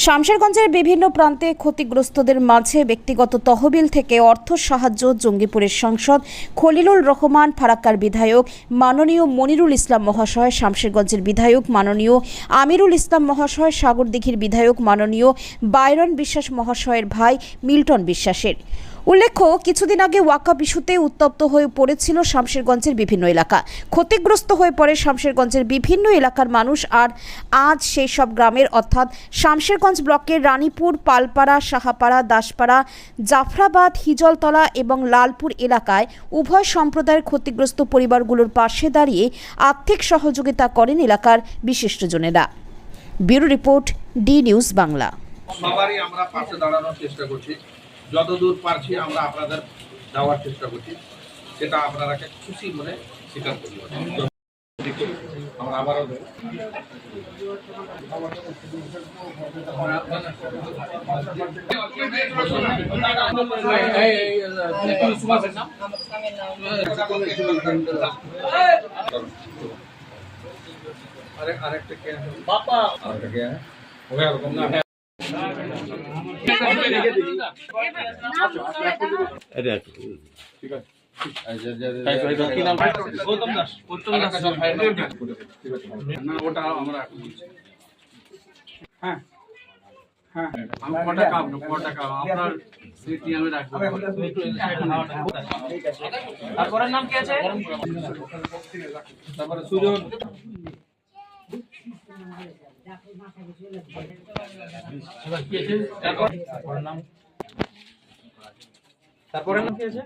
শামশেরগঞ্জের বিভিন্ন প্রান্তে ক্ষতিগ্রস্তদের মাঝে ব্যক্তিগত তহবিল থেকে অর্থ সাহায্য জঙ্গিপুরের সাংসদ খলিলুর রহমান, ফারাক্কার বিধায়ক মাননীয় মনিরুল ইসলাম মহাশয়, শামশেরগঞ্জের বিধায়ক মাননীয় আমিরুল ইসলাম মহাশয়, সাগরদিঘির বিধায়ক মাননীয় বাইরন বিশ্বাস মহাশয়ের ভাই মিল্টন বিশ্বাসের। উল্লেখ্য, কিছুদিন আগে ওয়াকফ ইস্যুতে উত্তপ্ত হয়ে পড়েছিল শামশেরগঞ্জের বিভিন্ন এলাকা। ক্ষতিগ্রস্ত হয়ে পড়ে শামশেরগঞ্জের বিভিন্ন এলাকার মানুষ। আর আজ সেই সব গ্রামের অর্থাৎ শামশেরগঞ্জ ব্লকের রানীপুর, পালপাড়া, সাহাপাড়া, দাসপাড়া, জাফরাবাদ, হিজলতলা এবং লালপুর এলাকায় উভয় সম্প্রদায়ের ক্ষতিগ্রস্ত পরিবারগুলোর পাশে দাঁড়িয়ে আর্থিক সহযোগিতা করেন এলাকার বিশিষ্টজনেরা। Bureau report, D news Bangla. সবারই আমরা পাশে দাঁড়ানোর চেষ্টা করছি, যতদূর পারছি আমরা আপনাদের দেওয়ার চেষ্টা করছি, সেটা আপনারাকে খুশি মনে স্বীকার করি। আমরা আবারও আরেকটা কে বাবা আরেকটা কে হবে এরকম না। ওটা আমরা আপনার স্মৃতি আমি রাখবো। তারপরে নাম কি আছে? তারপরে সুজন, তারপরে নাম কি আছে?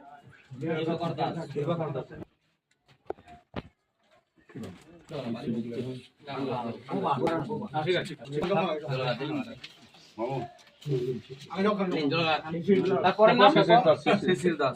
তারপরে নাম শিশির দাস।